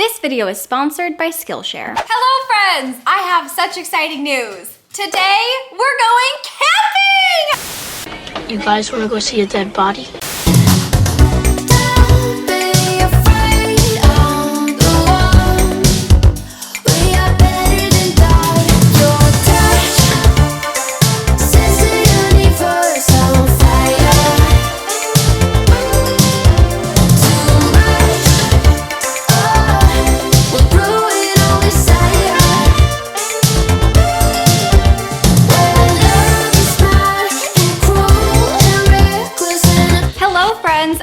This video is sponsored by Skillshare. Hello friends! I have such exciting news. Today, we're going camping! You guys wanna go see a dead body?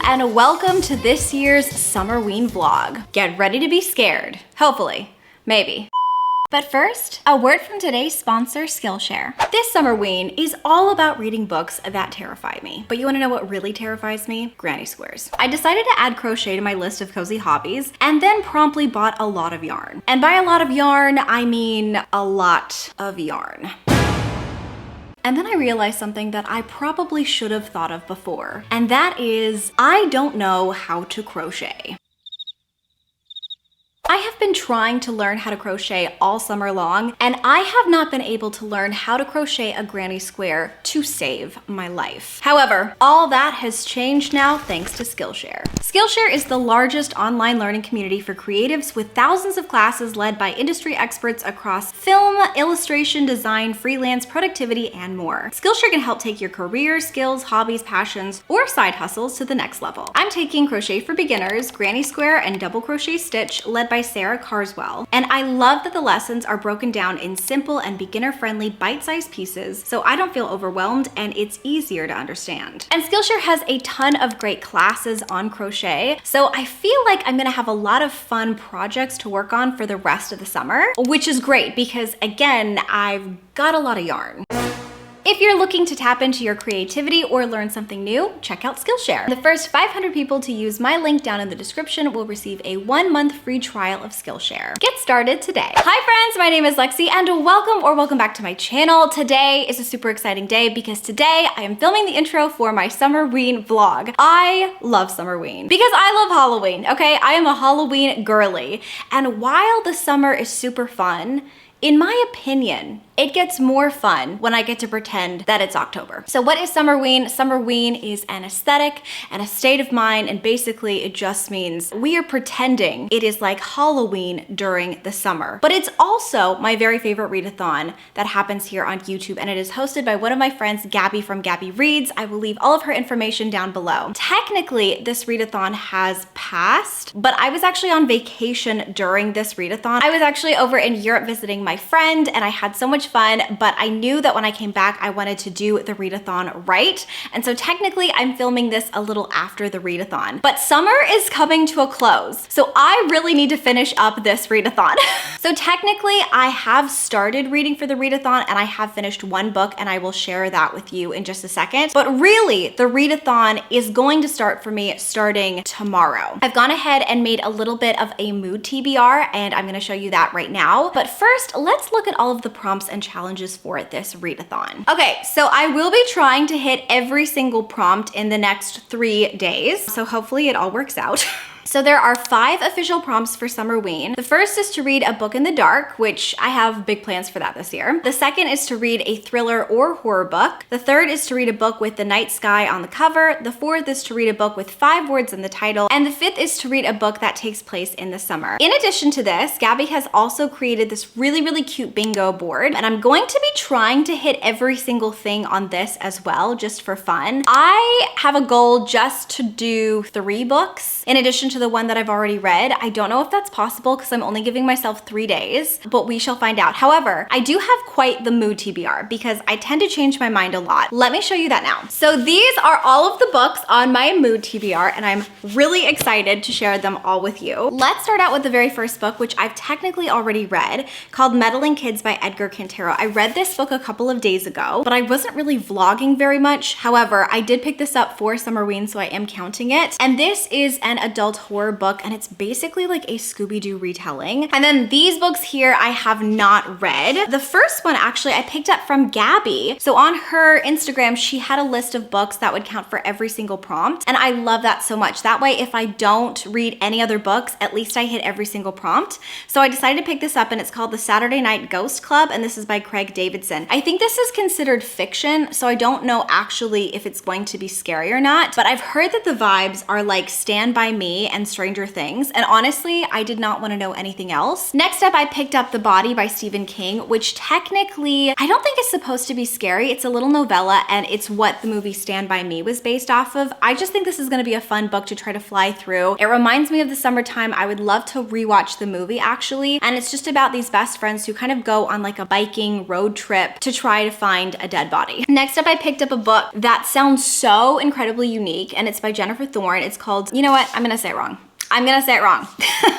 And welcome to this year's Summerween vlog. Get ready to be scared. Hopefully. Maybe. But first, a word from today's sponsor, Skillshare. This Summerween is all about reading books that terrify me. But you wanna know what really terrifies me? Granny squares. I decided to add crochet to my list of cozy hobbies and then promptly bought a lot of yarn. And by a lot of yarn, I mean a lot of yarn. And then I realized something that I probably should have thought of before, and that is, I don't know how to crochet. I have been trying to learn how to crochet all summer long, and I have not been able to learn how to crochet a granny square to save my life. However, all that has changed now thanks to Skillshare. Skillshare is the largest online learning community for creatives with thousands of classes led by industry experts across film, illustration, design, freelance, productivity, and more. Skillshare can help take your career, skills, hobbies, passions, or side hustles to the next level. I'm taking Crochet for Beginners, Granny Square, and Double Crochet Stitch led by Sarah Carswell, and I love that the lessons are broken down in simple and beginner-friendly bite-sized pieces so I don't feel overwhelmed and it's easier to understand. And Skillshare has a ton of great classes on crochet, so I feel like I'm gonna have a lot of fun projects to work on for the rest of the summer, which is great because again, I've got a lot of yarn. If you're looking to tap into your creativity or learn something new, check out Skillshare. The first 500 people to use my link down in the description will receive a 1-month free trial of Skillshare. Get started today. Hi friends, my name is Lexi and welcome back to my channel. Today is a super exciting day because today I am filming the intro for my Summerween vlog. I love Summerween because I love Halloween, okay? I am a Halloween girly. And while the summer is super fun, in my opinion, it gets more fun when I get to pretend that it's October. So what is Summerween? Summerween is an aesthetic and a state of mind, and basically it just means we are pretending it is like Halloween during the summer. But it's also my very favorite readathon that happens here on YouTube, and it is hosted by one of my friends, Gabby from Gabby Reads. I will leave all of her information down below. Technically, this readathon has passed, but I was actually on vacation during this readathon. I was actually over in Europe visiting my friend, and I had so much fun, but I knew that when I came back, I wanted to do the readathon right. And so technically I'm filming this a little after the readathon, but summer is coming to a close. So I really need to finish up this readathon. So technically I have started reading for the readathon and I have finished one book, and I will share that with you in just a second. But really the readathon is going to start for me starting tomorrow. I've gone ahead and made a little bit of a mood TBR, and I'm gonna show you that right now. But first, let's look at all of the prompts and challenges for this readathon. Okay, so I will be trying to hit every single prompt in the next 3 days. So hopefully it all works out. So there are 5 official prompts for Summerween. The first is to read a book in the dark, which I have big plans for that this year. The second is to read a thriller or horror book. The third is to read a book with the night sky on the cover. The fourth is to read a book with 5 words in the title. And the fifth is to read a book that takes place in the summer. In addition to this, Gabby has also created this really cute bingo board, and I'm going to be trying to hit every single thing on this as well, just for fun. I have a goal just to do 3 books in addition to the one that I've already read. I don't know if that's possible because I'm only giving myself 3 days, but we shall find out. However, I do have quite the mood TBR because I tend to change my mind a lot. Let me show you that now. So these are all of the books on my mood TBR, and I'm really excited to share them all with you. Let's start out with the very first book, which I've technically already read, called Meddling Kids by Edgar Cantero. I read this book a couple of days ago, but I wasn't really vlogging very much. However, I did pick this up for Summerween, so I am counting it. And this is an adult horror book, and it's basically like a Scooby-Doo retelling. And then these books here I have not read. The first one actually I picked up from Gabby. So on her Instagram, she had a list of books that would count for every single prompt, and I love that so much. That way, if I don't read any other books, at least I hit every single prompt. So I decided to pick this up, and it's called The Saturday Night Ghost Club, and this is by Craig Davidson. I think this is considered fiction, so I don't know actually if it's going to be scary or not, but I've heard that the vibes are like Stand By Me and Stranger Things, and honestly, I did not want to know anything else. Next up, I picked up The Body by Stephen King, which technically, I don't think it's supposed to be scary. It's a little novella, and it's what the movie Stand By Me was based off of. I just think this is gonna be a fun book to try to fly through. It reminds me of the summertime. I would love to rewatch the movie actually, and it's just about these best friends who kind of go on like a biking road trip to try to find a dead body. Next up, I picked up a book that sounds so incredibly unique, and it's by Jennifer Thorne. It's called, you know what, I'm gonna say it wrong. I'm gonna say it wrong.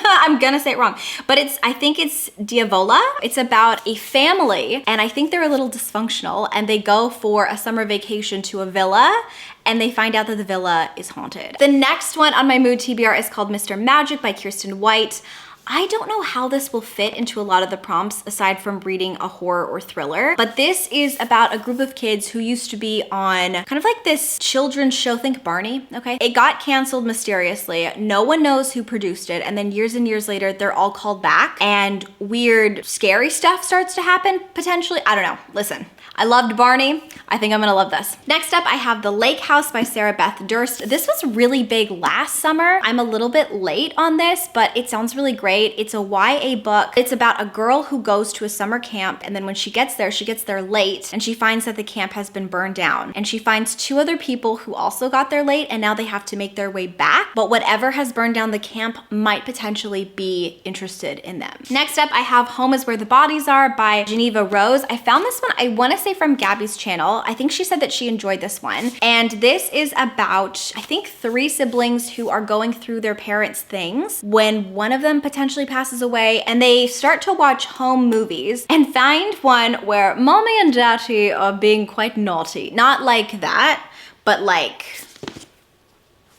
I'm gonna say it wrong. But I think it's Diavola. It's about a family, and I think they're a little dysfunctional, and they go for a summer vacation to a villa, and they find out that the villa is haunted. The next one on my mood TBR is called Mr. Magic by Kiersten White. I don't know how this will fit into a lot of the prompts aside from reading a horror or thriller, but this is about a group of kids who used to be on kind of like this children's show, think Barney, okay? It got canceled mysteriously. No one knows who produced it, and then years and years later, they're all called back, and weird, scary stuff starts to happen, potentially. I don't know. Listen, I loved Barney. I think I'm gonna love this. Next up, I have The Lake House by Sarah Beth Durst. This was really big last summer. I'm a little bit late on this, but it sounds really great. It's a YA book. It's about a girl who goes to a summer camp, and then when she gets there late, and she finds that the camp has been burned down. And she finds two other people who also got there late, and now they have to make their way back. But whatever has burned down the camp might potentially be interested in them. Next up, I have Home is Where the Bodies Are by Geneva Rose. I found this one, I wanna say from Gabby's channel. I think she said that she enjoyed this one. And this is about, I think, 3 siblings who are going through their parents' things when one of them potentially passes away, and they start to watch home movies and find one where mommy and daddy are being quite naughty. Not like that, but like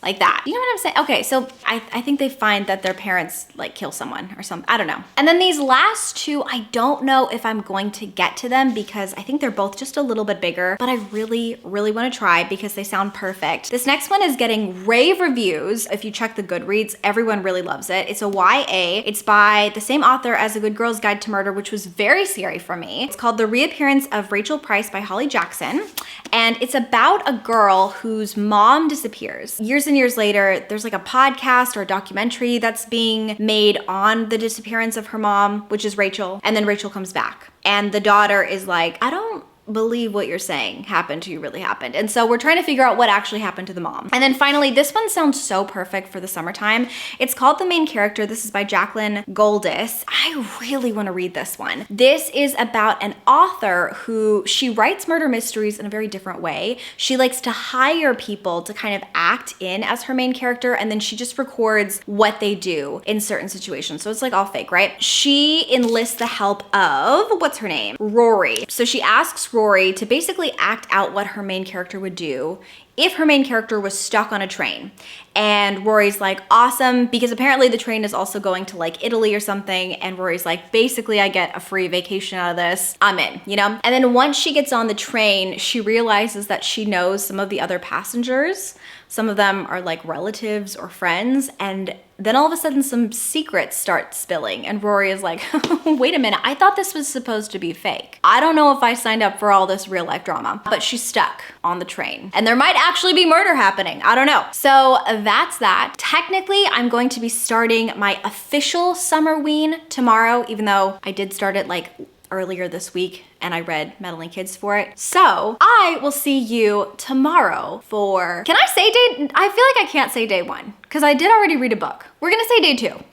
that. You know what I'm saying? Okay, so I think they find that their parents like kill someone or something. I don't know. And then these last 2, I don't know if I'm going to get to them because I think they're both just a little bit bigger, but I really, really want to try because they sound perfect. This next one is getting rave reviews. If you check the Goodreads, everyone really loves it. It's a YA. It's by the same author as A Good Girl's Guide to Murder, which was very scary for me. It's called The Reappearance of Rachel Price by Holly Jackson. And it's about a girl whose mom disappears. Years and years later, there's like a podcast or a documentary that's being made on the disappearance of her mom, which is Rachel, and then Rachel comes back. And the daughter is like, I don't believe what you're saying happened to you really happened. And so we're trying to figure out what actually happened to the mom. And then finally, this one sounds so perfect for the summertime. It's called The Main Character. This is by Jaclyn Goldis. I really want to read this one. This is about an author who, she writes murder mysteries in a very different way. She likes to hire people to kind of act in as her main character, and then she just records what they do in certain situations. So it's like all fake, right? She enlists the help of, what's her name? Rory. So she asks Rory to basically act out what her main character would do if her main character was stuck on a train. And Rory's like, awesome, because apparently the train is also going to like Italy or something. And Rory's like, basically I get a free vacation out of this. I'm in, you know? And then once she gets on the train, she realizes that she knows some of the other passengers. Some of them are like relatives or friends, and then all of a sudden some secrets start spilling, and Rory is like, wait a minute, I thought this was supposed to be fake. I don't know if I signed up for all this real life drama, but she's stuck on the train, and there might actually be murder happening. I don't know. So that's that. Technically, I'm going to be starting my official Summerween tomorrow, even though I did start it like earlier this week and I read Meddling Kids for it. So I will see you tomorrow for, can I say day, I feel like I can't say day 1 because I did already read a book. We're gonna say day 2.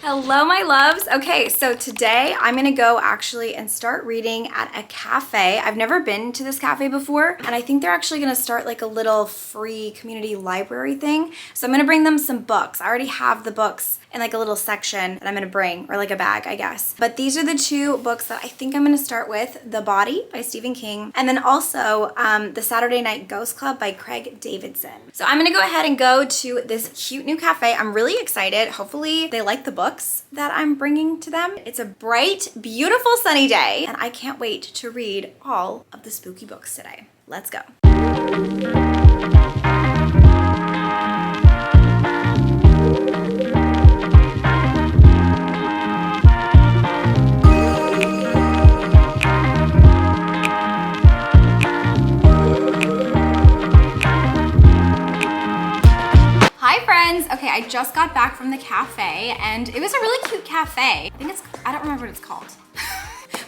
Hello, my loves. Okay, so today I'm gonna go actually and start reading at a cafe. I've never been to this cafe before, and I think they're actually gonna start like a little free community library thing. So I'm gonna bring them some books. I already have the books in like a little section that I'm gonna bring, or like a bag, I guess. But these are the two books that I think I'm gonna start with. The Body by Stephen King, and then also The Saturday Night Ghost Club by Craig Davidson. So I'm gonna go ahead and go to this cute new cafe. I'm really excited. Hopefully they like the books that I'm bringing to them. It's a bright, beautiful sunny day, and I can't wait to read all of the spooky books today. Let's go. Hi friends. Okay, I just got back from the cafe and it was a really cute cafe. I don't remember what it's called.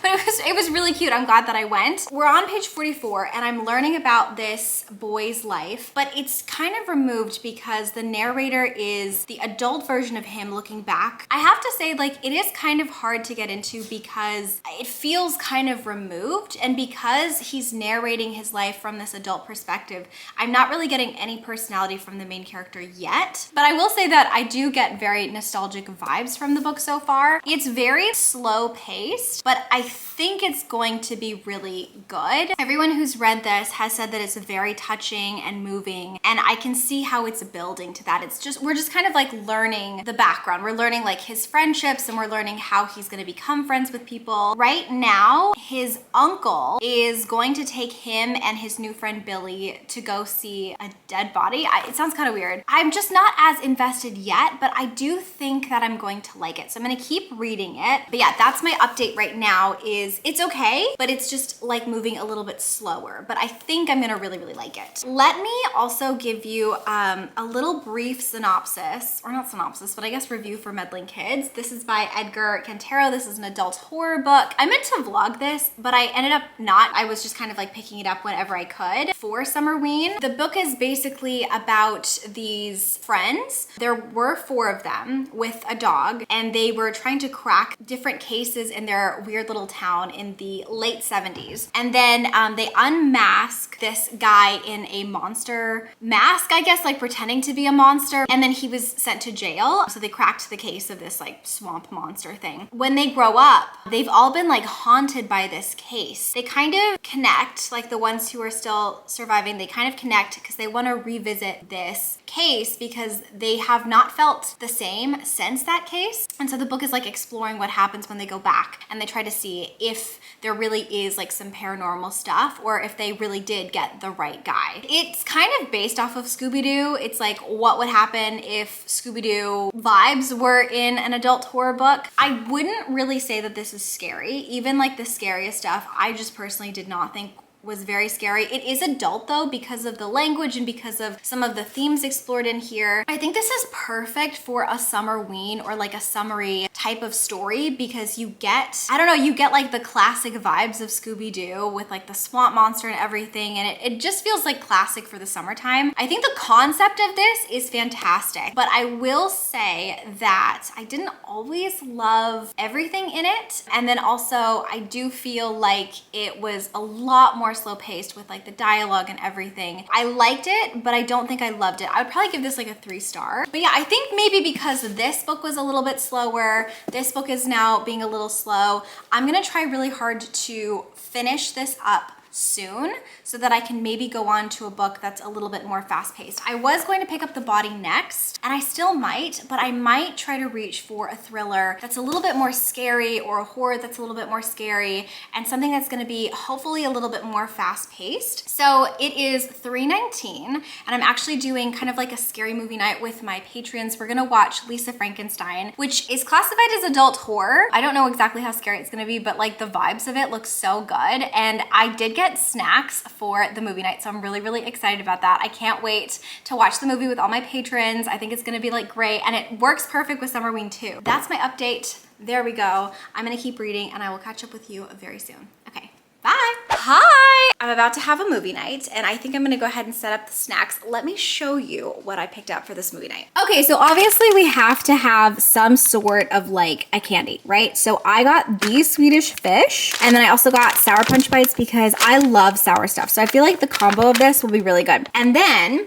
But it was really cute. I'm glad that I went. We're on page 44 and I'm learning about this boy's life, but it's kind of removed because the narrator is the adult version of him looking back. I have to say, like, it is kind of hard to get into because it feels kind of removed, and because he's narrating his life from this adult perspective, I'm not really getting any personality from the main character yet. But I will say that I do get very nostalgic vibes from the book so far. It's very slow paced, but I think it's going to be really good. Everyone who's read this has said that it's very touching and moving, and I can see how it's building to that. We're just kind of like learning the background. We're learning like his friendships, and we're learning how he's gonna become friends with people. Right now, his uncle is going to take him and his new friend Billy to go see a dead body. It sounds kind of weird. I'm just not as invested yet, but I do think that I'm going to like it. So I'm gonna keep reading it. But yeah, that's my update right now. It's okay, but it's just like moving a little bit slower, but I think I'm gonna really, really like it. Let me also give you a little brief synopsis, or not synopsis, but I guess review for Meddling Kids. This is by Edgar Cantero. This is an adult horror book. I meant to vlog this, but I ended up not. I was just kind of like picking it up whenever I could for Summerween. The book is basically about these friends. There were 4 of them with a dog, and they were trying to crack different cases in their weird little town in the late 70s. And then they unmask this guy in a monster mask, I guess, like pretending to be a monster. And then he was sent to jail. So they cracked the case of this like swamp monster thing. When they grow up, they've all been like haunted by this case. They kind of connect, like the ones who are still surviving, they kind of connect because they want to revisit this case because they have not felt the same since that case. And so the book is like exploring what happens when they go back and they try to see if there really is like some paranormal stuff or if they really did get the right guy. It's kind of based off of Scooby-Doo. It's like what would happen if Scooby-Doo vibes were in an adult horror book. I wouldn't really say that this is scary. Even like the scariest stuff, I just personally did not think was very scary. It is adult though because of the language and because of some of the themes explored in here. I think this is perfect for a Summerween or like a summery type of story because you get, I don't know, you get like the classic vibes of Scooby-Doo with like the swamp monster and everything, and it just feels like classic for the summertime. I think the concept of this is fantastic, but I will say that I didn't always love everything in it. And then also I do feel like it was a lot more slow paced with like the dialogue and everything. I liked it, but I don't think I loved it. I would probably give this like a 3-star. But yeah, I think maybe because this book was a little bit slower, this book is now being a little slow. I'm gonna try really hard to finish this up soon so that I can maybe go on to a book that's a little bit more fast-paced. I was going to pick up The Body next, and I still might, but I might try to reach for a thriller that's a little bit more scary or a horror that's a little bit more scary and something that's gonna be hopefully a little bit more fast-paced. So it is $3.19 and I'm actually doing kind of like a scary movie night with my patrons. We're gonna watch Lisa Frankenstein, which is classified as adult horror. I don't know exactly how scary it's gonna be, but like the vibes of it look so good, and I did get snacks for the movie night, so I'm really, really excited about that. I can't wait to watch the movie with all my patrons. I think it's gonna be like great, and it works perfect with Summerween too. That's my update. There we go. I'm gonna keep reading, and I will catch up with you very soon. Okay, bye. Hi! I'm about to have a movie night and I think I'm gonna go ahead and set up the snacks. Let me show you what I picked up for this movie night. Okay, so obviously we have to have some sort of like a candy, right? So I got these Swedish fish and then I also got Sour Punch Bites because I love sour stuff. So I feel like the combo of this will be really good. And then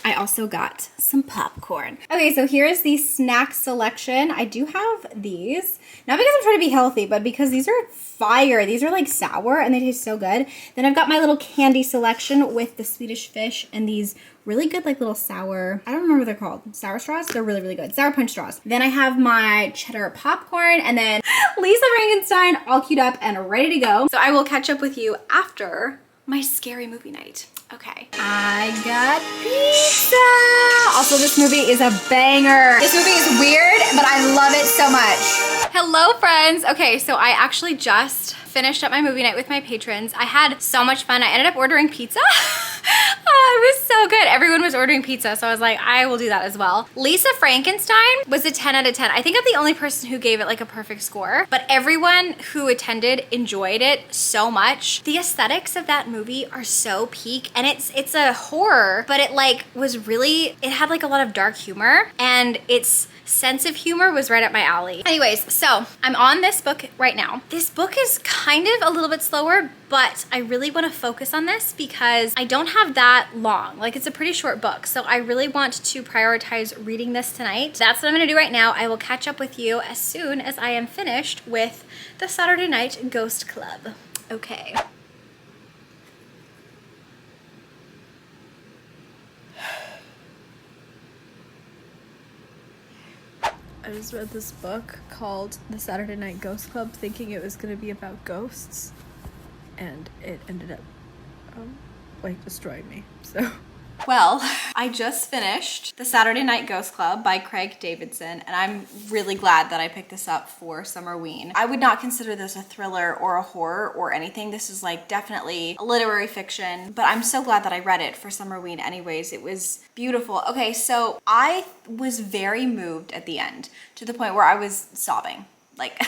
I also got some popcorn. Okay, so here's the snack selection. I do have these. Not because I'm trying to be healthy, but because these are fire. These are like sour and they taste so good. Then I've got my little candy selection with the Swedish fish and these really good like little sour, I don't remember what they're called. Sour straws? They're really, really good. Sour punch straws. Then I have my cheddar popcorn and then Lisa Frankenstein all queued up and ready to go. So I will catch up with you after my scary movie night. Okay. I got pizza. Also, this movie is a banger. This movie is weird, but I love it so much. Hello, friends. Okay, so I actually just finished up my movie night with my patrons. I had so much fun. I ended up ordering pizza. Oh, it was so good. Everyone was ordering pizza, so I was like, I will do that as well. Lisa Frankenstein was a 10 out of 10. I think I'm the only person who gave it like a perfect score, but everyone who attended enjoyed it so much. The aesthetics of that movie are so peak, and it's a horror, but it like was really, it had like a lot of dark humor, and its sense of humor was right up my alley. Anyways, so I'm on this book right now. This book is kind of a little bit slower, but I really want to focus on this because I don't have that long. Like, it's a pretty short book, so I really want to prioritize reading this tonight. That's what I'm gonna do right now. I will catch up with you as soon as I am finished with the Saturday Night Ghost Club. Okay. I just read this book called The Saturday Night Ghost Club thinking it was going to be about ghosts, and it ended up like destroying me. So well, I just finished The Saturday Night Ghost Club by Craig Davidson, and I'm really glad that I picked this up for Summerween. I would not consider this a thriller or a horror or anything. This is like definitely a literary fiction, but I'm so glad that I read it for Summerween anyways. It was beautiful. Okay, so I was very moved at the end to the point where I was sobbing. Like,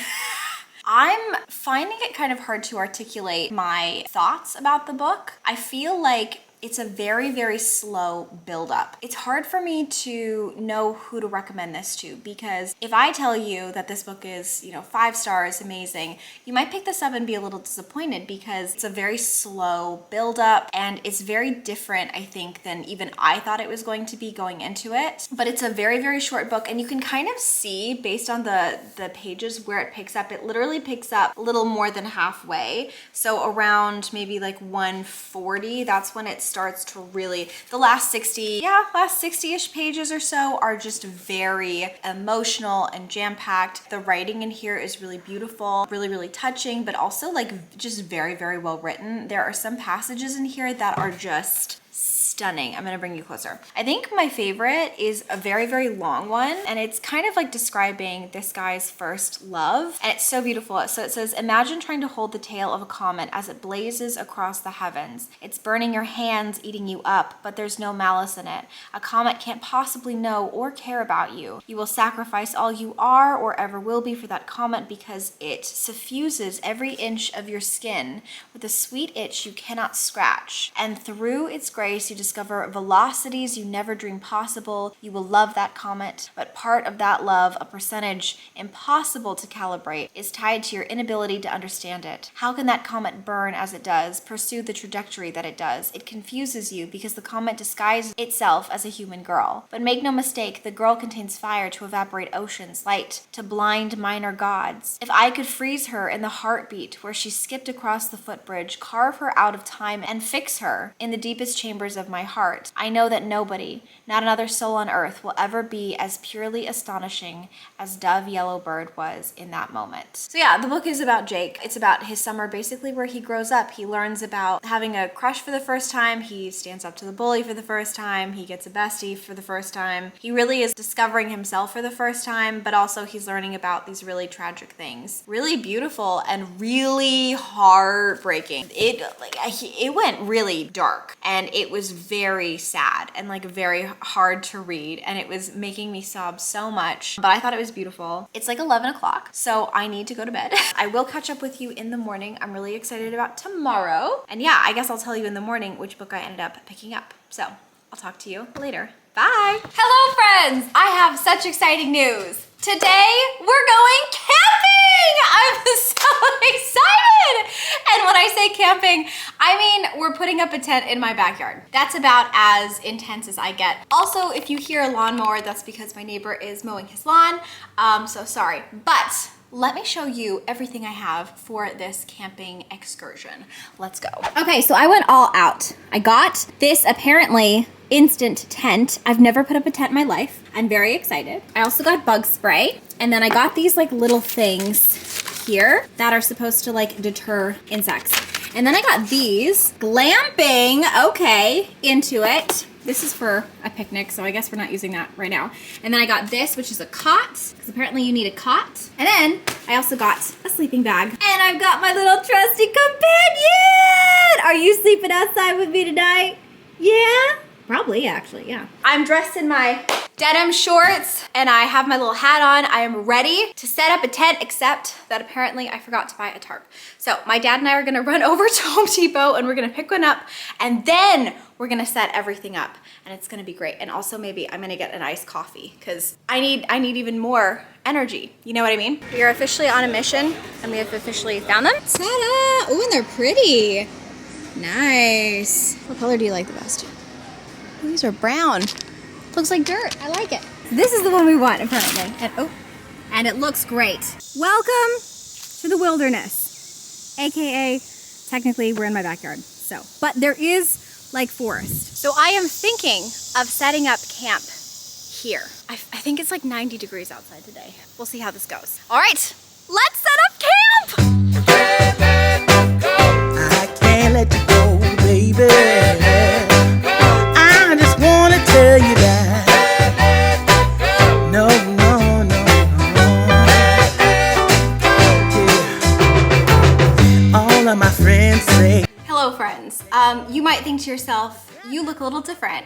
I'm finding it kind of hard to articulate my thoughts about the book. I feel like it's a very, very slow build up. It's hard for me to know who to recommend this to, because if I tell you that this book is, 5 stars, amazing, you might pick this up and be a little disappointed because it's a very slow build up and it's very different, I think, than even I thought it was going to be going into it. But it's a very, very short book, and you can kind of see based on the pages where it picks up. It literally picks up a little more than halfway. So around maybe like 140, that's when it starts to really, the last 60-ish pages or so are just very emotional and jam-packed. The writing in here is really beautiful, really, really touching, but also like just very, very well written. There are some passages in here that are just stunning. I'm gonna bring you closer. I think my favorite is a very, very long one, and it's kind of like describing this guy's first love, and it's so beautiful. So it says, imagine trying to hold the tail of a comet as it blazes across the heavens. It's burning your hands, eating you up, but there's no malice in it. A comet can't possibly know or care about you. You will sacrifice all you are or ever will be for that comet because it suffuses every inch of your skin with a sweet itch you cannot scratch, and through its grace you discover velocities you never dreamed possible. You will love that comet, but part of that love, a percentage impossible to calibrate, is tied to your inability to understand it. How can that comet burn as it does, pursue the trajectory that it does? It confuses you because the comet disguises itself as a human girl. But make no mistake, the girl contains fire to evaporate oceans, light to blind minor gods. If I could freeze her in the heartbeat where she skipped across the footbridge, carve her out of time and fix her in the deepest chambers of my heart, I know that nobody, not another soul on earth, will ever be as purely astonishing as Dove Yellowbird was in that moment. So yeah, the book is about Jake. It's about his summer, basically where he grows up. He learns about having a crush for the first time. He stands up to the bully for the first time. He gets a bestie for the first time. He really is discovering himself for the first time, but also he's learning about these really tragic things. Really beautiful and really heartbreaking. It went really dark, and it was very sad and like very hard to read, and it was making me sob so much, but I thought it was beautiful. It's like 11 o'clock, so I need to go to bed. I will catch up with you in the morning. I'm really excited about tomorrow. And yeah, I guess I'll tell you in the morning which book I ended up picking up. So I'll talk to you later. Bye. Hello friends! I have such exciting news. Today, we're going camping! I'm so excited! And when I say camping, I mean we're putting up a tent in my backyard. That's about as intense as I get. Also, if you hear a lawnmower, that's because my neighbor is mowing his lawn. So sorry, but let me show you everything I have for this camping excursion. Let's go. Okay, so I went all out. I got this apparently instant tent. I've never put up a tent in my life. I'm very excited. I also got bug spray, and then I got these like little things here that are supposed to like deter insects. And then I got these glamping, okay, into it. This is for a picnic, so I guess we're not using that right now. And then I got this, which is a cot, because apparently you need a cot. And then I also got a sleeping bag. And I've got my little trusty companion! Are you sleeping outside with me tonight? Yeah? Probably, actually, yeah. I'm dressed in my denim shorts, and I have my little hat on. I am ready to set up a tent, except that apparently I forgot to buy a tarp. So my dad and I are gonna run over to Home Depot, and we're gonna pick one up, and then we're gonna set everything up, and it's gonna be great. And also maybe I'm gonna get an iced coffee, because I need even more energy. You know what I mean? We are officially on a mission, and we have officially found them. Ta-da! Oh, and they're pretty. Nice. What color do you like the best? These are brown. Looks like dirt. I like it. This is the one we want, apparently. And it looks great. Welcome to the wilderness, AKA, technically we're in my backyard. So, but there is like forest. So I am thinking of setting up camp here. I think it's like 90 degrees outside today. We'll see how this goes. All right, let's set up camp. I can't let you go, baby. I just wanna tell you that no, yeah. All of my friends say. Hello friends. You might think to yourself, you look a little different.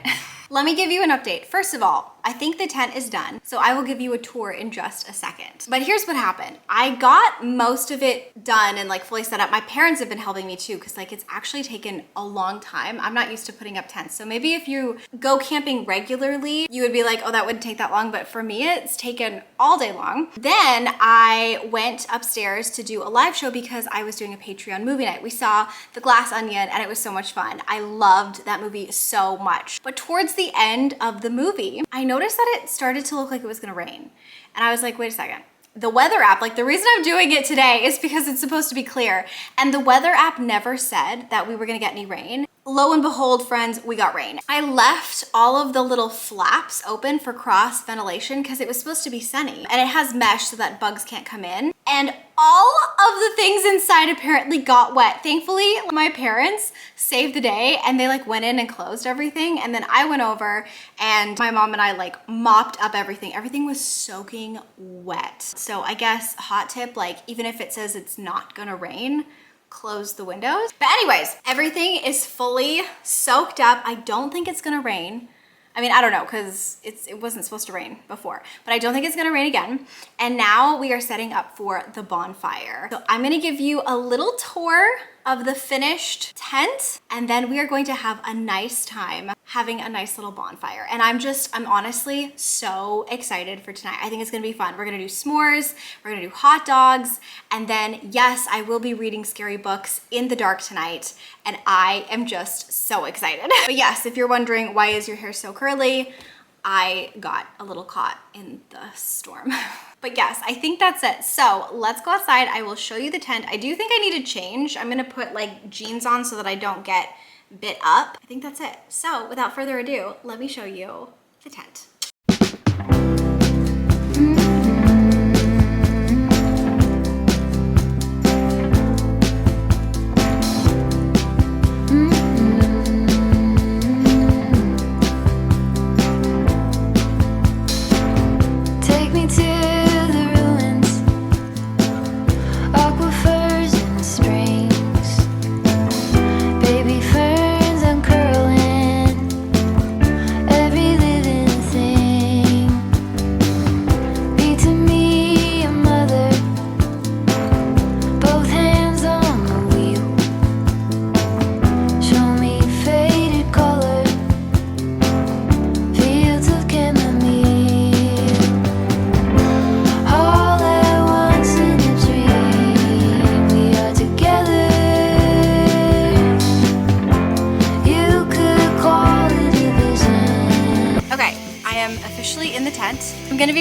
Let me give you an update. First of all, I think the tent is done, so I will give you a tour in just a second. But here's what happened. I got most of it done and like fully set up. My parents have been helping me too, because like it's actually taken a long time. I'm not used to putting up tents. So maybe if you go camping regularly, you would be like, oh, that wouldn't take that long. But for me, it's taken all day long. Then I went upstairs to do a live show because I was doing a Patreon movie night. We saw The Glass Onion and it was so much fun. I loved that movie so much. But towards the end of the movie, I noticed that it started to look like it was gonna rain. And I was like, wait a second. The weather app, like the reason I'm doing it today is because it's supposed to be clear. And the weather app never said that we were gonna get any rain. Lo and behold, friends, we got rain. I left all of the little flaps open for cross ventilation because it was supposed to be sunny. And it has mesh so that bugs can't come in. And all of the things inside apparently got wet. Thankfully, my parents saved the day and they like went in and closed everything. And then I went over and my mom and I like mopped up everything. Everything was soaking wet. So I guess hot tip, like even if it says it's not gonna rain, close the windows. But anyways, everything is fully soaked up. I don't think it's gonna rain. I mean, I don't know, because it wasn't supposed to rain before, but I don't think it's gonna rain again. And now we are setting up for the bonfire. So I'm gonna give you a little tour of the finished tent, and then we are going to have a nice time having a nice little bonfire. And I'm honestly so excited for tonight. I think it's gonna be fun. We're gonna do s'mores, we're gonna do hot dogs, and then yes, I will be reading scary books in the dark tonight, and I am just so excited. But yes, if you're wondering why is your hair so curly, I got a little caught in the storm. But yes, I think that's it. So let's go outside. I will show you the tent. I do think I need to change. I'm gonna put like jeans on so that I don't get bit up. I think that's it. So without further ado, let me show you the tent. Baby ferns uncurling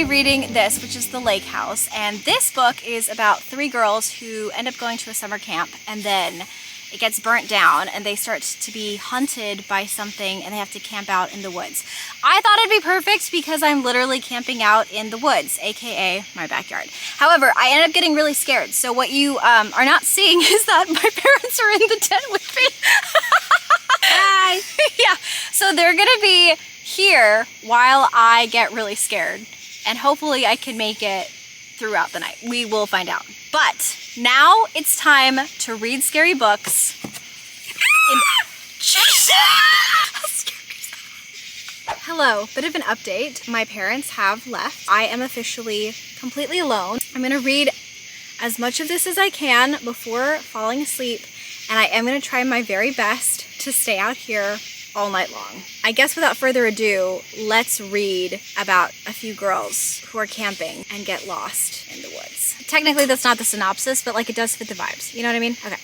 reading this, which is The Lake House, and this book is about 3 girls who end up going to a summer camp, and then it gets burnt down and they start to be hunted by something and they have to camp out in the woods. I thought it'd be perfect because I'm literally camping out in the woods, aka my backyard. However, I ended up getting really scared. So what you are not seeing is that my parents are in the tent with me. Hi. Yeah, so they're gonna be here while I get really scared, and hopefully I can make it throughout the night. We will find out. But now it's time to read scary books. Hello, bit of an update. My parents have left. I am officially completely alone. I'm gonna read as much of this as I can before falling asleep, and I am gonna try my very best to stay out here all night long. I guess without further ado, let's read about a few girls who are camping and get lost in the woods. Technically that's not the synopsis, but like it does fit the vibes. You know what I mean? Okay.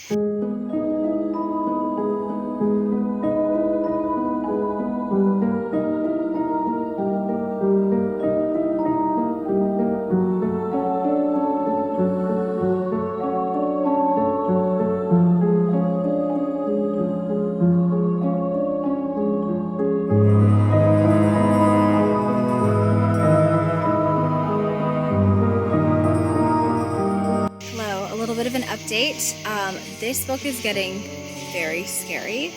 This book is getting very scary,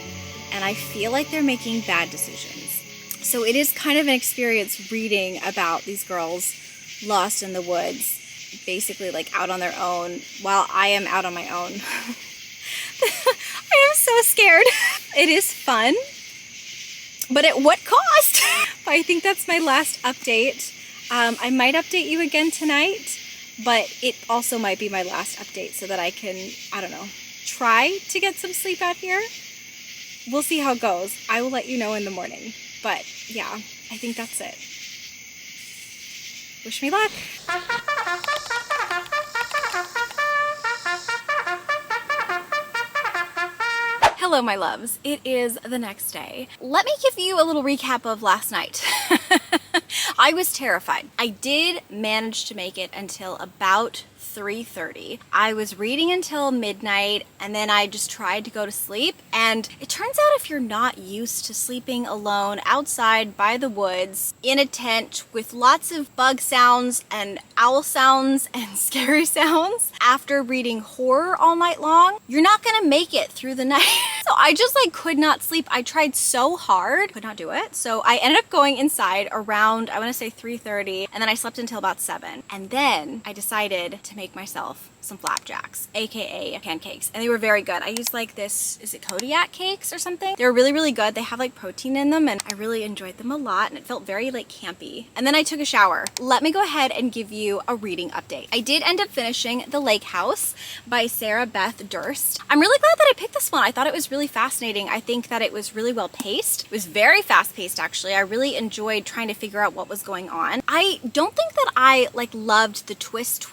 and I feel like they're making bad decisions. So it is kind of an experience reading about these girls lost in the woods, basically like out on their own, while I am out on my own. I am so scared. It is fun, but at what cost? I think that's my last update. I might update you again tonight, but it also might be my last update so that I can, I don't know, try to get some sleep out here. We'll see how it goes. I will let you know in the morning. But yeah, I think that's it. Wish me luck. Hello, my loves. It is the next day. Let me give you a little recap of last night. I was terrified. I did manage to make it until about 3:30. I was reading until midnight, and then I just tried to go to sleep. And it turns out if you're not used to sleeping alone outside by the woods in a tent with lots of bug sounds and owl sounds and scary sounds after reading horror all night long, you're not gonna make it through the night. So I just like could not sleep. I tried so hard, could not do it. So I ended up going inside around, I want to say 3:30, and then I slept until about 7. And then I decided to make myself some flapjacks, aka pancakes, and they were very good. I used like this, is it Kodiak cakes or something? They were really, really good. They have like protein in them, and I really enjoyed them a lot, and it felt very like campy. And then I took a shower. Let me go ahead and give you a reading update. I did end up finishing The Lake House by Sarah Beth Durst. I'm really glad that I picked this one. I thought it was really fascinating. I think that it was really well paced. It was very fast paced actually. I really enjoyed trying to figure out what was going on. I don't think that I like loved the twist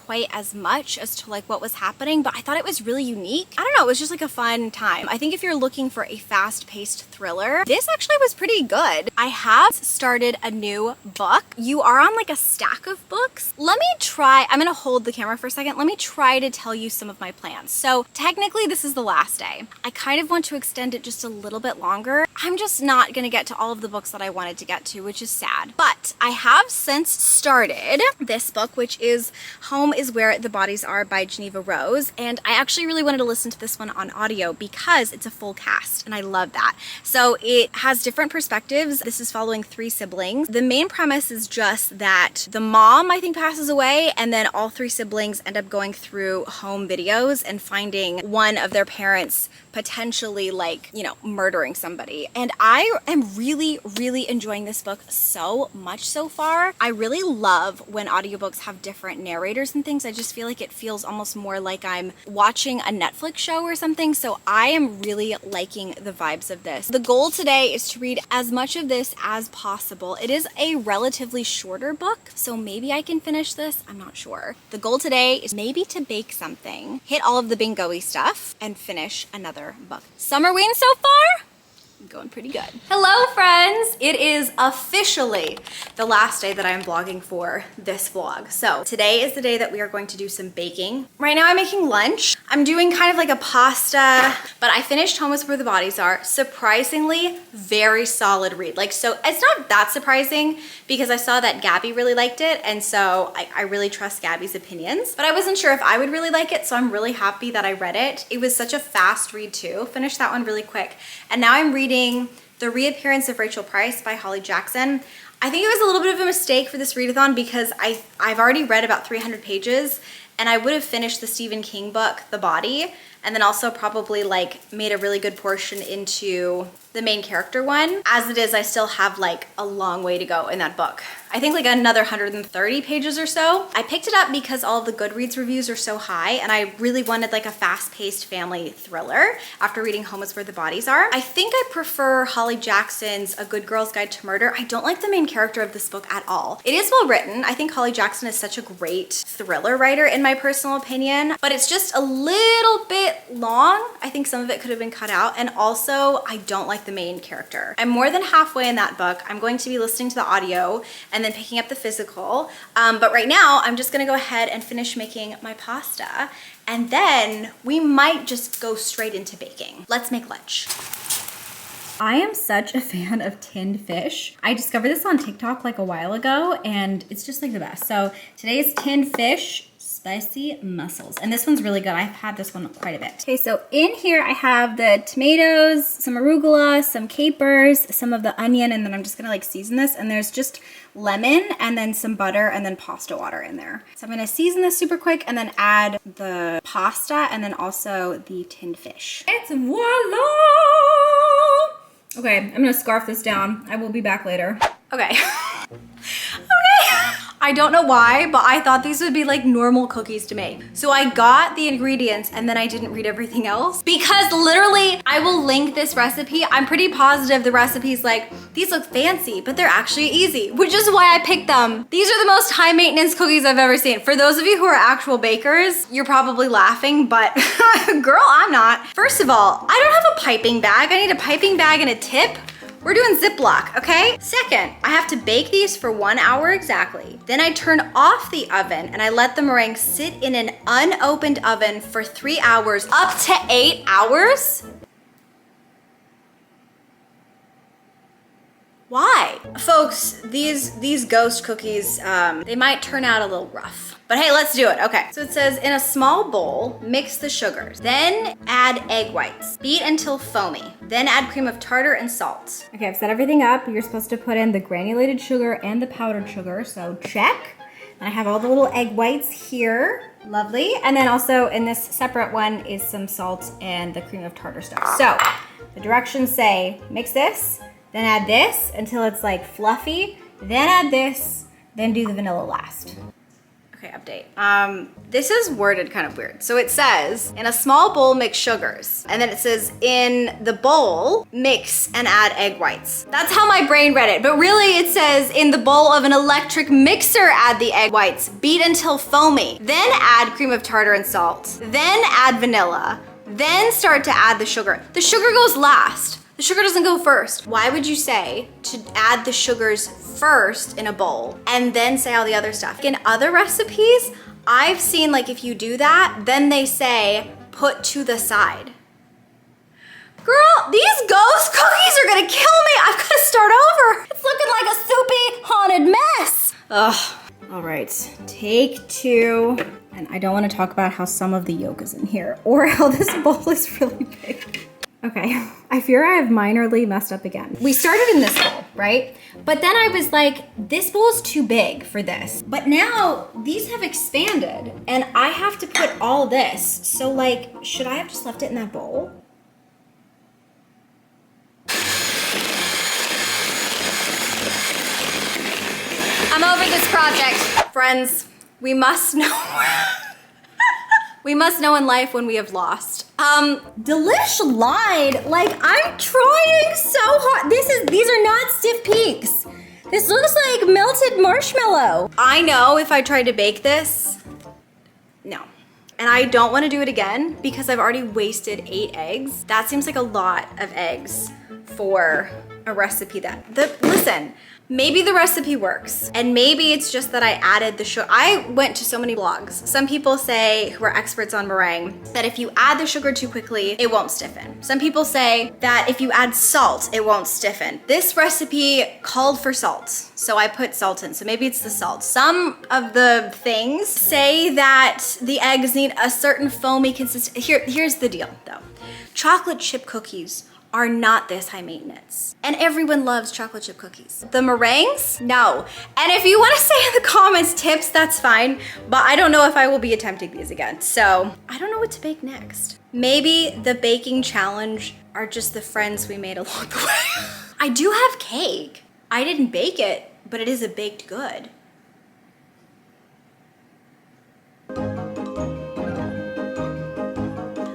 quite as much as to like what was happening, but I thought it was really unique. I don't know, it was just like a fun time. I think if you're looking for a fast-paced thriller, this actually was pretty good. I have started a new book. You are on like a stack of books. Let me try, I'm gonna hold the camera for a second. Let me try to tell you some of my plans. So technically this is the last day. I kind of want to extend it just a little bit longer. I'm just not gonna get to all of the books that I wanted to get to, which is sad. But I have since started this book, which is Home is Where the Bodies Are by Geneva Rose, and I actually really wanted to listen to this one on audio because it's a full cast and I love that. So it has different perspectives. This is following 3 siblings. The main premise is just that the mom, I think, passes away, and then all 3 siblings end up going through home videos and finding one of their parents potentially like, you know, murdering somebody. And I am really, really enjoying this book so much so far. I really love when audiobooks have different narrators and things. I just feel like it feels almost more like I'm watching a Netflix show or something. So I am really liking the vibes of this. The goal today is to read as much of this as possible. It is a relatively shorter book, so maybe I can finish this. I'm not sure. The goal today is maybe to bake something, hit all of the bingo-y stuff, and finish another book. Summerween so far? Going pretty good. Hello friends! It is officially the last day that I'm vlogging for this vlog. So today is the day that we are going to do some baking. Right now I'm making lunch. I'm doing kind of like a pasta, but I finished Home is Where the Bodies Are. Surprisingly, very solid read. Like, so it's not that surprising because I saw that Gabby really liked it, and so I really trust Gabby's opinions, but I wasn't sure if I would really like it, so I'm really happy that I read it. It was such a fast read too. Finished that one really quick. And now I'm reading The Reappearance of Rachel Price by Holly Jackson. I think it was a little bit of a mistake for this readathon because I've already read about 300 pages and I would have finished the Stephen King book, The Body, and then also probably like made a really good portion into the main character one. As it is, I still have like a long way to go in that book. I think like another 130 pages or so. I picked it up because all of the Goodreads reviews are so high and I really wanted like a fast-paced family thriller after reading Home is Where the Bodies Are. I think I prefer Holly Jackson's A Good Girl's Guide to Murder. I don't like the main character of this book at all. It is well written. I think Holly Jackson is such a great thriller writer in my personal opinion, but it's just a little bit long. I think some of it could have been cut out, and also I don't like the main character. I'm more than halfway in that book. I'm going to be listening to the audio and then picking up the physical. But right now, I'm just gonna go ahead and finish making my pasta, and then we might just go straight into baking. Let's make lunch. I am such a fan of tinned fish. I discovered this on TikTok like a while ago, and it's just like the best. So today's tinned fish, spicy mussels. And this one's really good. I've had this one quite a bit. Okay, so in here I have the tomatoes, some arugula, some capers, some of the onion, and then I'm just gonna like season this. And there's just lemon and then some butter and then pasta water in there. So I'm gonna season this super quick and then add the pasta and then also the tinned fish. And voila! Okay, I'm gonna scarf this down. I will be back later. Okay. I don't know why, but I thought these would be like normal cookies to make. So I got the ingredients and then I didn't read everything else because literally I will link this recipe. I'm pretty positive the recipe's like, these look fancy, but they're actually easy, which is why I picked them. These are the most high maintenance cookies I've ever seen. For those of you who are actual bakers, you're probably laughing, but girl, I'm not. First of all, I don't have a piping bag. I need a piping bag and a tip. We're doing Ziploc, okay? Second, I have to bake these for 1 hour exactly. Then I turn off the oven and I let the meringue sit in an unopened oven for 3 hours, up to 8 hours? Why? Folks, these ghost cookies, they might turn out a little rough. But hey, let's do it. Okay, so it says in a small bowl, mix the sugars. Then add egg whites. Beat until foamy. Then add cream of tartar and salt. Okay, I've set everything up. You're supposed to put in the granulated sugar and the powdered sugar, so check. And I have all the little egg whites here. Lovely. And then also in this separate one is some salt and the cream of tartar stuff. So the directions say, mix this, then add this until it's like fluffy, then add this, then do the vanilla last. Okay, update. This is worded kind of weird. So it says, in a small bowl, mix sugars. And then it says, in the bowl, mix and add egg whites. That's how my brain read it. But really it says, in the bowl of an electric mixer, add the egg whites. Beat until foamy. Then add cream of tartar and salt. Then add vanilla. Then start to add the sugar. The sugar goes last. The sugar doesn't go first. Why would you say to add the sugars first in a bowl and then say all the other stuff? In other recipes, I've seen like if you do that, then they say put to the side. Girl, these ghost cookies are gonna kill me. I've gotta start over. It's looking like a soupy haunted mess. Ugh. All right, take 2. And I don't wanna talk about how some of the yolk is in here or how this bowl is really big. Okay, I fear I have minorly messed up again. We started in this bowl, right? But then I was like, this bowl is too big for this. But now these have expanded and I have to put all this. So like, should I have just left it in that bowl? I'm over this project. Friends, we must know. We must know in life when we have lost. Delish lied. Like, I'm trying so hard. These are not stiff peaks. This looks like melted marshmallow. I know if I tried to bake this, no. And I don't want to do it again because I've already wasted 8 eggs. That seems like a lot of eggs for a recipe listen, maybe the recipe works, and maybe it's just that I added the sugar. I went to so many blogs. Some people say, who are experts on meringue, that if you add the sugar too quickly, it won't stiffen. Some people say that if you add salt, it won't stiffen. This recipe called for salt, so I put salt in, so maybe it's the salt. Some of the things say that the eggs need a certain foamy consistency. Here's the deal though. Chocolate chip cookies are not this high maintenance. And everyone loves chocolate chip cookies. The meringues, no. And if you wanna say in the comments tips, that's fine, but I don't know if I will be attempting these again. So I don't know what to bake next. Maybe the baking challenge are just the friends we made along the way. I do have cake. I didn't bake it, but it is a baked good.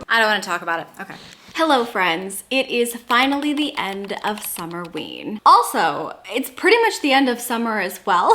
I don't wanna talk about it, okay. Hello friends, it is finally the end of Summerween. Also, it's pretty much the end of summer as well.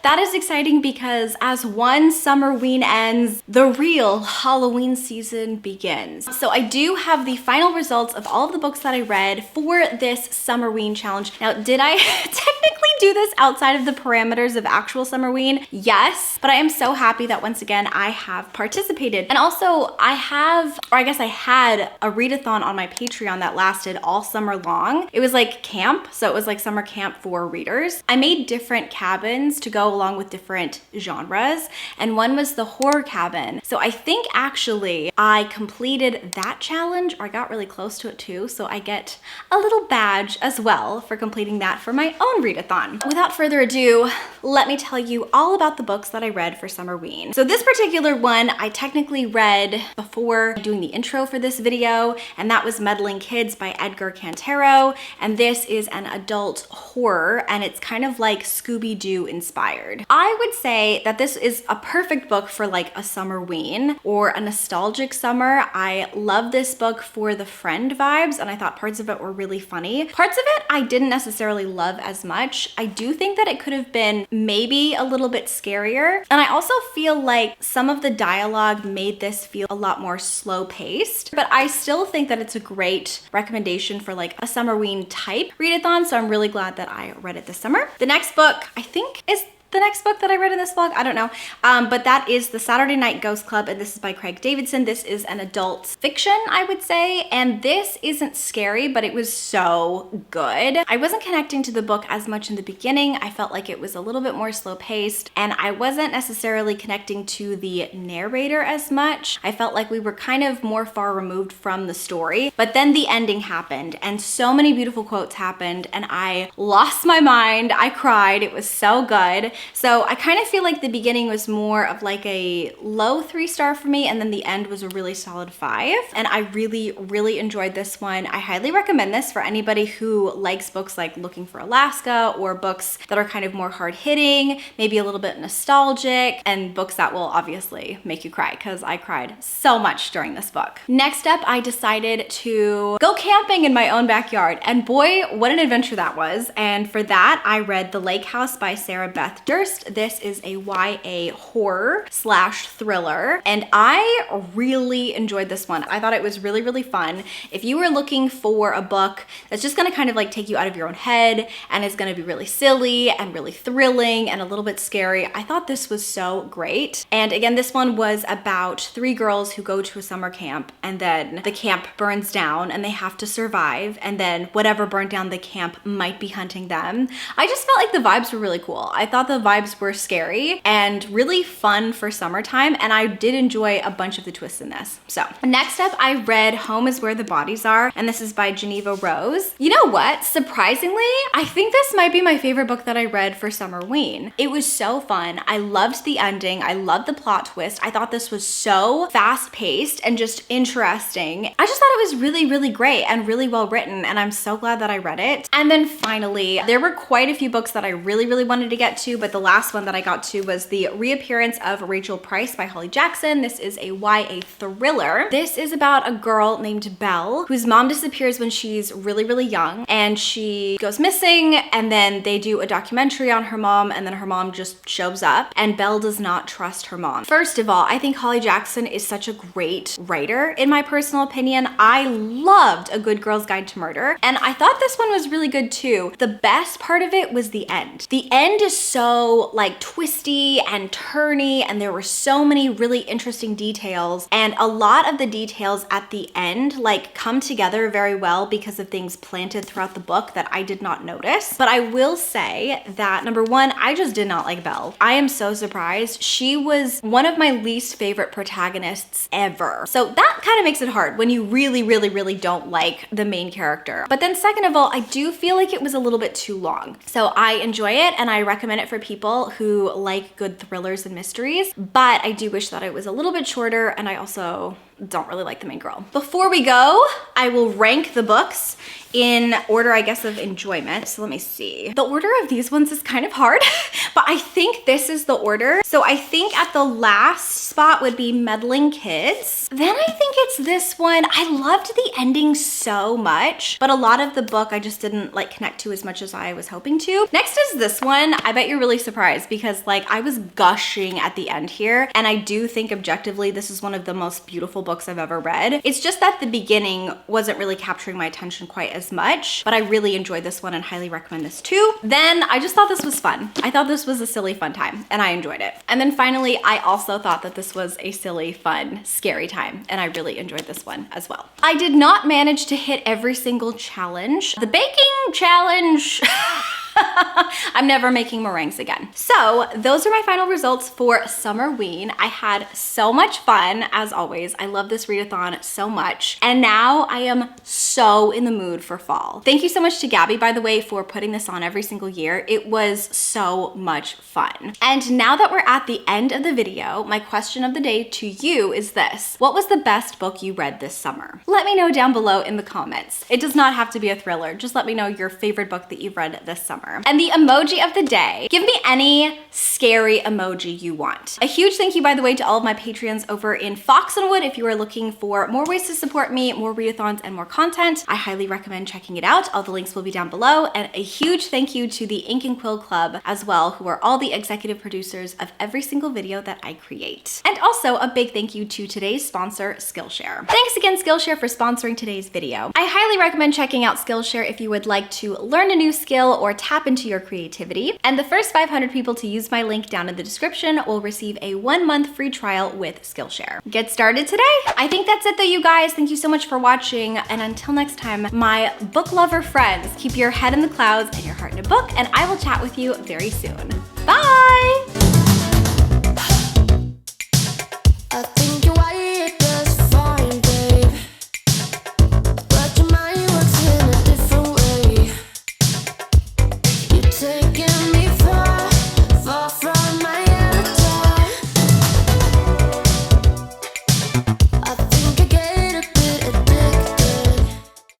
That is exciting because as one Summerween ends, the real Halloween season begins. So I do have the final results of all of the books that I read for this Summerween challenge. Now, did I technically do this outside of the parameters of actual Summerween? Yes, but I am so happy that once again I have participated. And also I had a readathon on my Patreon that lasted all summer long. It was like camp, so it was like summer camp for readers. I made different cabins to go along with different genres, and one was the horror cabin. So I think actually I completed that challenge, or I got really close to it too, so I get a little badge as well for completing that for my own readathon. Without further ado, let me tell you all about the books that I read for Summerween. So this particular one I technically read before doing the intro for this video, and that was Meddling Kids by Edgar Cantero, and this is an adult horror, and it's kind of like Scooby-Doo inspired. I would say that this is a perfect book for like a Summerween or a nostalgic summer. I love this book for the friend vibes, and I thought parts of it were really funny. Parts of it I didn't necessarily love as much. I do think that it could have been maybe a little bit scarier, and I also feel like some of the dialogue made this feel a lot more slow paced, but I still think that it's a great recommendation for like a Summerween type readathon, so I'm really glad that I read it this summer. The next book I think is the next book that I read in this vlog, I don't know, but that is The Saturday Night Ghost Club, and this is by Craig Davidson. This is an adult fiction, I would say, and this isn't scary, but it was so good. I wasn't connecting to the book as much in the beginning. I felt like it was a little bit more slow paced, and I wasn't necessarily connecting to the narrator as much. I felt like we were kind of more far removed from the story, but then the ending happened, and so many beautiful quotes happened, and I lost my mind. I cried. It was so good. So I kind of feel like the beginning was more of like a low 3-star for me, and then the end was a really solid 5. And I really, really enjoyed this one. I highly recommend this for anybody who likes books like Looking for Alaska, or books that are kind of more hard hitting, maybe a little bit nostalgic, and books that will obviously make you cry, because I cried so much during this book. Next up, I decided to go camping in my own backyard, and boy, what an adventure that was. And for that, I read The Lake House by Beth Durst. This is a YA horror / thriller, and I really enjoyed this one. I thought it was really, really fun. If you were looking for a book that's just gonna kind of like take you out of your own head and is gonna be really silly and really thrilling and a little bit scary, I thought this was so great. And again, this one was about 3 girls who go to a summer camp, and then the camp burns down and they have to survive, and then whatever burned down the camp might be hunting them. I just felt like the vibes were really cool. I thought the vibes were scary and really fun for summertime, and I did enjoy a bunch of the twists in this. So next up, I read Home is Where the Bodies Are, and this is by Jeneva Rose. You know what? Surprisingly, I think this might be my favorite book that I read for Summerween. It was so fun. I loved the ending. I loved the plot twist. I thought this was so fast paced and just interesting. I just thought it was really, really great and really well written, and I'm so glad that I read it. And then finally, there were quite a few books that I really, really wanted to get to, but but the last one that I got to was The Reappearance of Rachel Price by Holly Jackson. This is a YA thriller. This is about a girl named Belle whose mom disappears when she's really young, and she goes missing, and then they do a documentary on her mom, and then her mom just shows up, and Belle does not trust her mom. First of all, I think Holly Jackson is such a great writer, in my personal opinion. I loved A Good Girl's Guide to Murder, and I thought this one was really good too. The best part of it was the end. The end is so like twisty and turny, and there were so many really interesting details, and a lot of the details at the end like come together very well because of things planted throughout the book that I did not notice. But I will say that number one, I just did not like Belle. I am so surprised. She was one of my least favorite protagonists ever. So that kind of makes it hard when you really don't like the main character. But then second of all, I do feel like it was a little bit too long. So I enjoy it and I recommend it for people who like good thrillers and mysteries, but I do wish that it was a little bit shorter, and I also don't really like the main girl. Before we go, I will rank the books in order, I guess, of enjoyment. So let me see. The order of these ones is kind of hard, but I think this is the order. So I think at the last spot would be Meddling Kids. Then I think it's this one. I loved the ending so much, but a lot of the book I just didn't like connect to as much as I was hoping to. Next is this one. I bet you're really surprised because like I was gushing at the end here, and I do think objectively this is one of the most beautiful books I've ever read. It's just that the beginning wasn't really capturing my attention quite as much, but I really enjoyed this one and highly recommend this too. Then I just thought this was fun. I thought this was a silly fun time and I enjoyed it. And then finally, I also thought that this was a silly, fun, scary time, and I really enjoyed this one as well. I did not manage to hit every single challenge. The baking challenge, I'm never making meringues again. So those are my final results for Summerween. I had so much fun as always. I love this readathon so much. And now I am so in the mood for fall. Thank you so much to Gabby, by the way, for putting this on every single year. It was so much fun. And now that we're at the end of the video, my question of the day to you is this: what was the best book you read this summer? Let me know down below in the comments. It does not have to be a thriller. Just let me know your favorite book that you've read this summer. And the emoji of the day, give me any scary emoji you want. A huge thank you, by the way, to all of my Patreons over in Foxenwood. If you are looking for more ways to support me, more readathons, and more content, I highly recommend checking it out. All the links will be down below. And a huge thank you to the Ink and Quill Club as well, who are all the executive producers of every single video that I create. And also a big thank you to today's sponsor, Skillshare. Thanks again, Skillshare, for sponsoring today's video. I highly recommend checking out Skillshare if you would like to learn a new skill or tap into your creativity. And the first 500 people to use my link down in the description will receive a 1-month free trial with Skillshare. Get started today. I think that's it though, you guys. Thank you so much for watching. And until next time, my book lover friends, keep your head in the clouds and your heart in a book, and I will chat with you very soon. Bye!